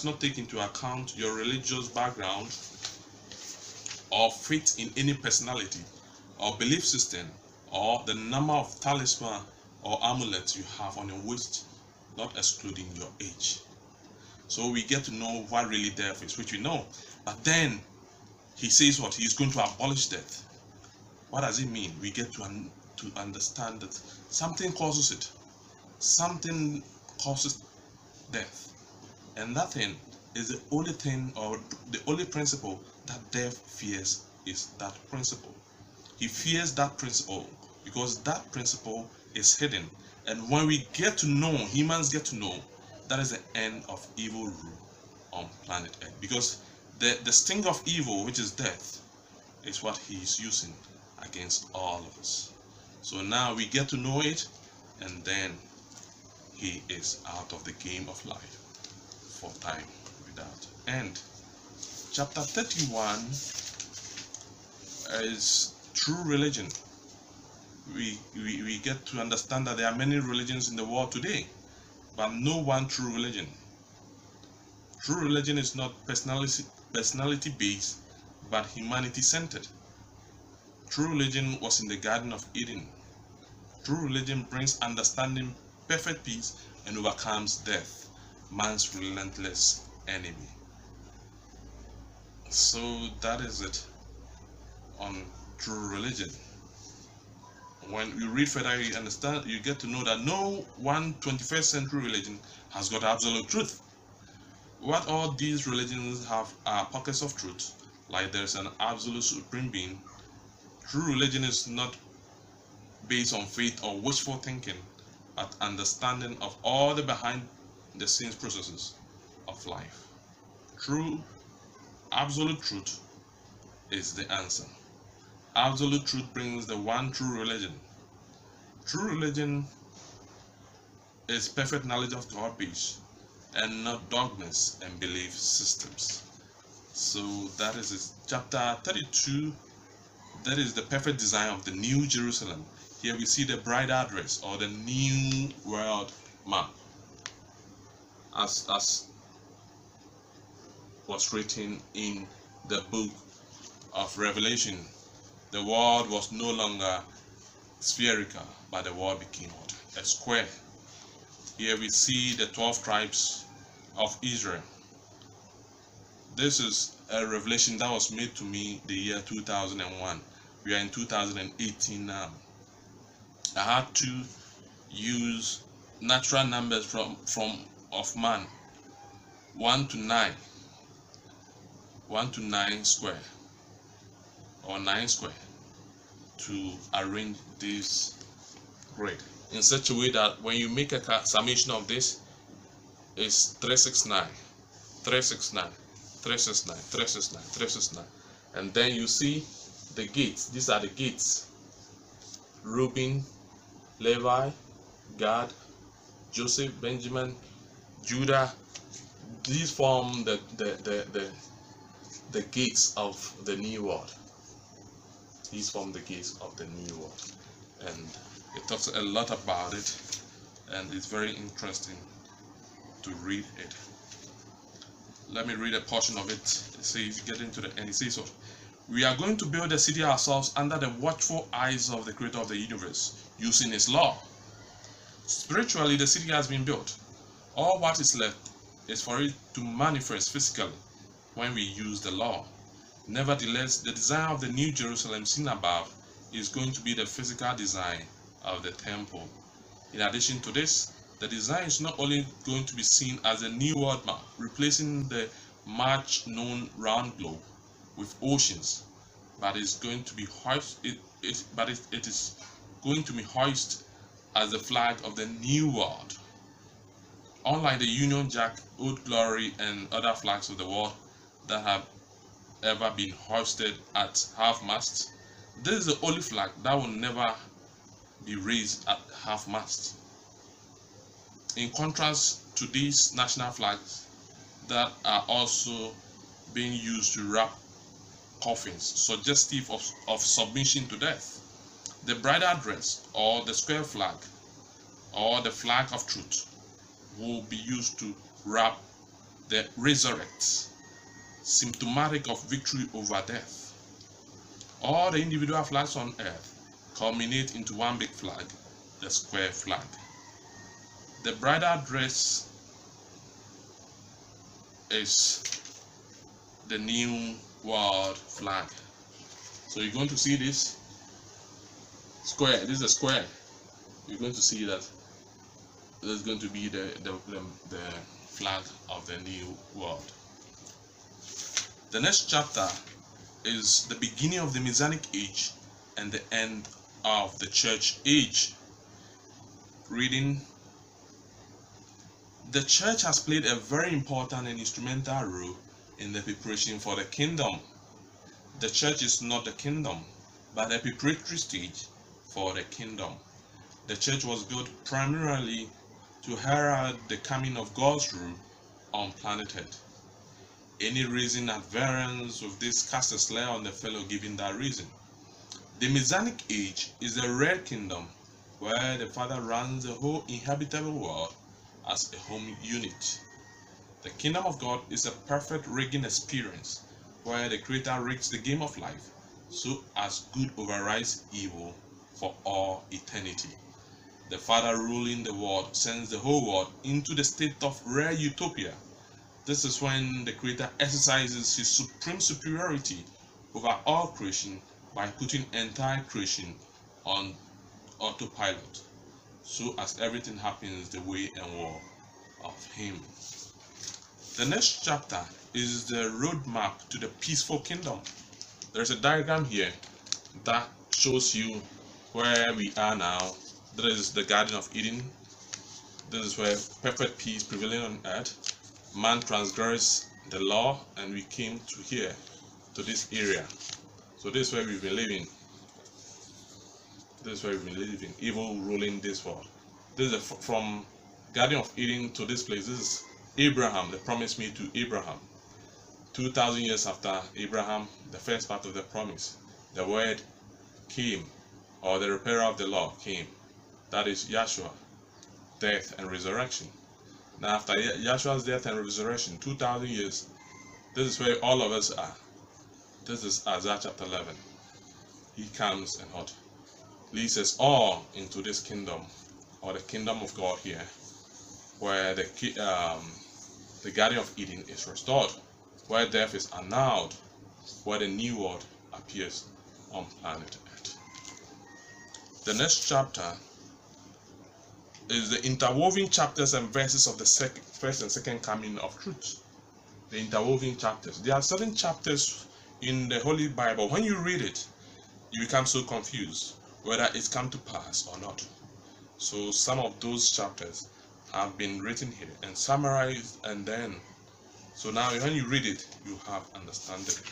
not take into account your religious background or faith in any personality or belief system or the number of talisman or amulets you have on your waist, not excluding your age. So we get to know what really death is, which we know. But then he says what? He's going to abolish death. What does it mean? We get to understand that something causes it. Something causes death. And that thing is the only thing, or the only principle that death fears is that principle. He fears that principle because that principle is hidden. And when we get to know, humans get to know, that is the end of evil rule on planet Earth. Because the sting of evil, which is death, is what he is using against all of us. So now we get to know it, and then he is out of the game of life for time without end. Chapter 31 is true religion. We get to understand that there are many religions in the world today, but no one true religion. True religion is not personality based, but humanity centered. True religion was in the Garden of Eden. True religion brings understanding, perfect peace, and overcomes death, man's relentless enemy. So that is it on true religion. When you read further, you understand, you get to know that no one 21st century religion has got absolute truth. What all these religions have are pockets of truth, like there's an absolute supreme being. True religion is not based on faith or wishful thinking, but understanding of all the behind the scenes processes of life. True, absolute truth is the answer. Absolute truth brings the one true religion. True religion is perfect knowledge of God peace and not dogmas and belief systems. So that is it. Chapter 32, that is the perfect design of the New Jerusalem. Here we see the bride address or the New World Map as was written in the book of Revelation. The world was no longer spherical, but the world became what? A square. Here we see the 12 tribes of Israel. This is a revelation that was made to me the year 2001. We are in 2018 now. I had to use natural numbers from of man, 1 to 9 square or 9 square, to arrange this grid in such a way that when you make a summation of this, it's 369, 369, 369, 369, 369, and then you see the gates. These are the gates: Reuben, Levi, Gad, Joseph, Benjamin, Judah. These form the gates of the new world. These form the gates of the new world, and it talks a lot about it, and it's very interesting to read it. Let me read a portion of it. It says, get into the end. It says, we are going to build a city ourselves under the watchful eyes of the creator of the universe, using his law. Spiritually, the city has been built. All what is left is for it to manifest physically when we use the law. Nevertheless, the design of the New Jerusalem seen above is going to be the physical design of the temple. In addition to this, the design is not only going to be seen as a new world map, replacing the much known round globe with oceans, but it's going to be hoisted. It is going to be hoisted as the flag of the new world. Unlike the Union Jack, Old Glory, and other flags of the world that have ever been hoisted at half-mast, this is the only flag that will never be raised at half-mast. In contrast to these national flags that are also being used to wrap coffins, suggestive of submission to death, the bridal dress or the square flag or the flag of truth will be used to wrap that resurrects, symptomatic of victory over death. All the individual flags on earth culminate into one big flag, the square flag. The bridal dress is the new world flag. So you're going to see this square. This is a square. You're going to see that this is going to be the flag of the new world. The next chapter is the beginning of the Messianic Age and the end of the Church Age. Reading: the Church has played a very important and instrumental role in the preparation for the kingdom. The Church is not the kingdom, but a preparatory stage for the kingdom. The Church was built primarily to herald the coming of God's rule on planet Earth. Any reason at variance with this casts a slur on the fellow giving that reason. The Messianic Age is a rare kingdom where the Father runs the whole inhabitable world as a home unit. The kingdom of God is a perfect rigging experience where the Creator rigs the game of life so as good overrides evil for all eternity. The Father ruling the world sends the whole world into the state of rare utopia. This is when the Creator exercises his supreme superiority over all creation by putting entire creation on autopilot, so as everything happens the way and will of him. The next chapter is the roadmap to the peaceful kingdom. There's a diagram here that shows you where we are now. This is the Garden of Eden. This is where perfect peace prevailing on earth. Man transgressed the law and we came to here, to this area. So this is where we've been living. This is where we've been living. Evil ruling this world. This is from Garden of Eden to this place. This is Abraham, the promise made to Abraham. 2,000 years after Abraham, the first part of the promise, the word came, or the repairer of the law came. That is Yahshua, death and resurrection. Now after Yahshua's death and resurrection, 2,000 years, this is where all of us are. This is Isaiah chapter 11. He comes and what? Leads us all into this kingdom, or the kingdom of God here, where the Garden of Eden is restored, where death is annulled, where the new world appears on planet Earth. The next chapter is the interwoven chapters and verses of the first and second coming of truth. The interwoven chapters. There are certain chapters in the Holy Bible, when you read it, you become so confused whether it's come to pass or not. So some of those chapters have been written here and summarized, and then so now when you read it, you have understanding.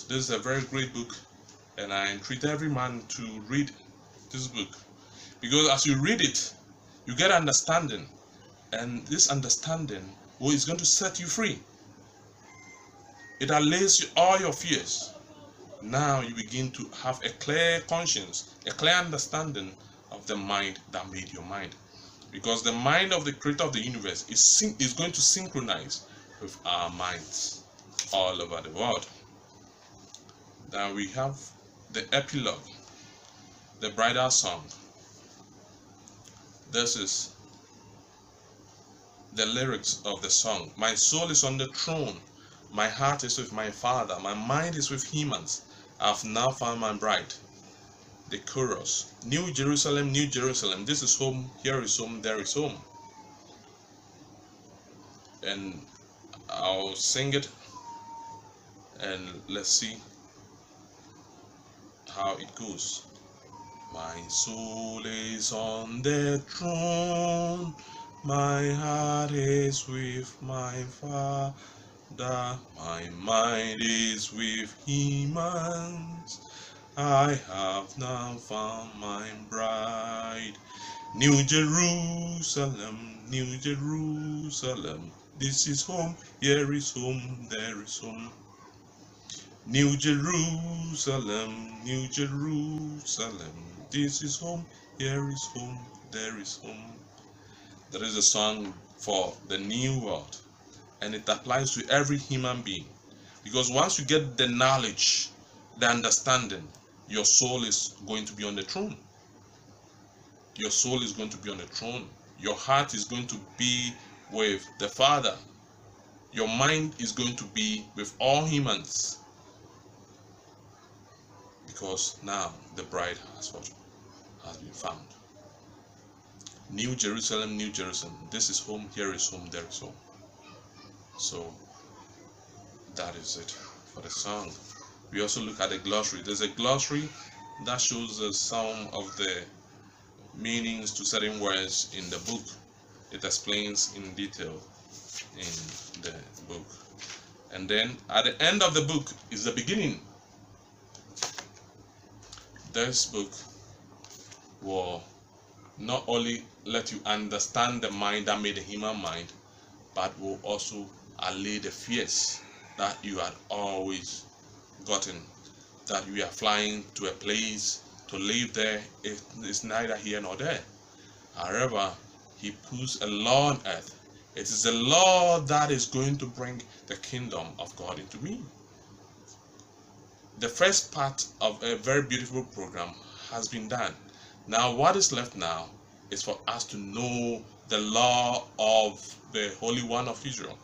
This is a very great book, and I entreat every man to read this book, because as you read it, you get understanding, and this understanding is going to set you free. It allays all your fears. Now you begin to have a clear conscience, a clear understanding of the mind that made your mind. Because the mind of the Creator of the universe is going to synchronize with our minds all over the world. Now we have the epilogue, the bridal song. This is the lyrics of the song. My soul is on the throne, my heart is with my Father, my mind is with humans. I have now found my bride. The chorus, New Jerusalem, New Jerusalem, this is home, here is home, there is home. And I'll sing it, and let's see how it goes. My soul is on the throne, my heart is with my Father, my mind is with humans. I have now found my bride. New Jerusalem, New Jerusalem, this is home, here is home, there is home. New Jerusalem, New Jerusalem, this is home, here is home, there is home. There is a song for the new world. and it applies to every human being. Because once you get the knowledge, the understanding, your soul is going to be on the throne. Your soul is going to be on the throne. Your heart is going to be with the Father. Your mind is going to be with all humans. Because now the bride has been found. New Jerusalem, New Jerusalem. This is home, here is home, there is home. So that is it for the song. We also look at the glossary. There's a glossary that shows us some of the meanings to certain words in the book. It explains in detail in the book. And then at the end of the book is the beginning. This book will not only let you understand the mind that made the human mind, but will also allay the fears that you had always gotten, that you are flying to a place to live there. It is neither here nor there. However, he puts a law on earth. It is the law that is going to bring the kingdom of God into being. The first part of a very beautiful program has been done. Now what is left now is for us to know the law of the Holy One of Israel.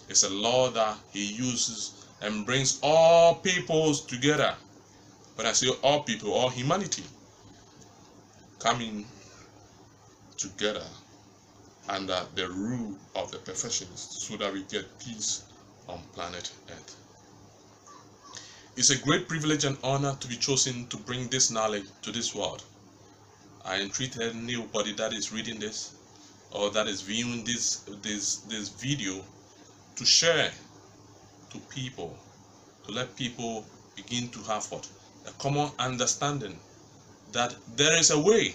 It's a law that he uses and brings all peoples together. When I say all people, all humanity coming together under the rule of the perfectionists, so that we get peace on planet Earth. It's a great privilege and honor to be chosen to bring this knowledge to this world. I entreat anybody that is reading this or that is viewing this video to share to people, to let people begin to have what? A common understanding that there is a way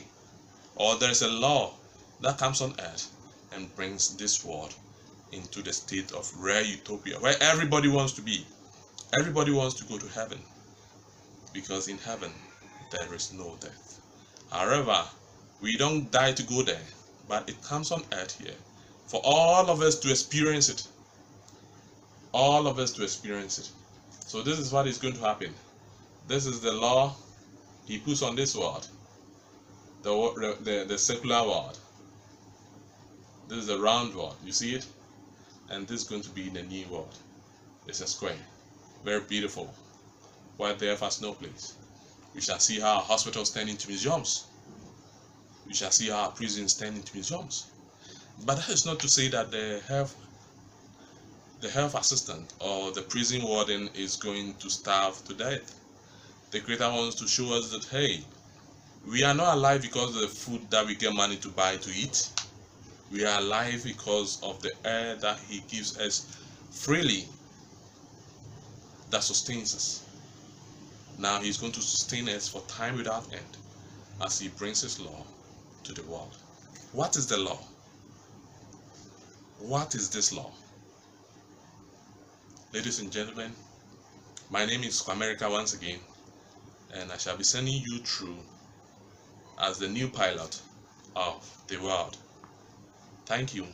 or there is a law that comes on earth and brings this world into the state of rare utopia where everybody wants to be. Everybody wants to go to heaven, because in heaven there is no death. However, we don't die to go there, but it comes on earth here for all of us to experience it. All of us to experience it. So this is what is going to happen. This is the law he puts on this world, the circular world. This is the round world, you see it? And this is going to be the new world. It's a square, very beautiful, where there has no place. We shall see how hospitals turn into museums. We shall see how prisons turn into museums. But that is not to say that the health assistant or the prison warden is going to starve to death. The Creator wants to show us that, hey, we are not alive because of the food that we get money to buy to eat. We are alive because of the air that he gives us freely, that sustains us. Now he's going to sustain us for time without end as he brings his law to the world. What is the law? What is this law? Ladies and gentlemen, my name is America once again, and I shall be sending you through as the new pilot of the world. Thank you.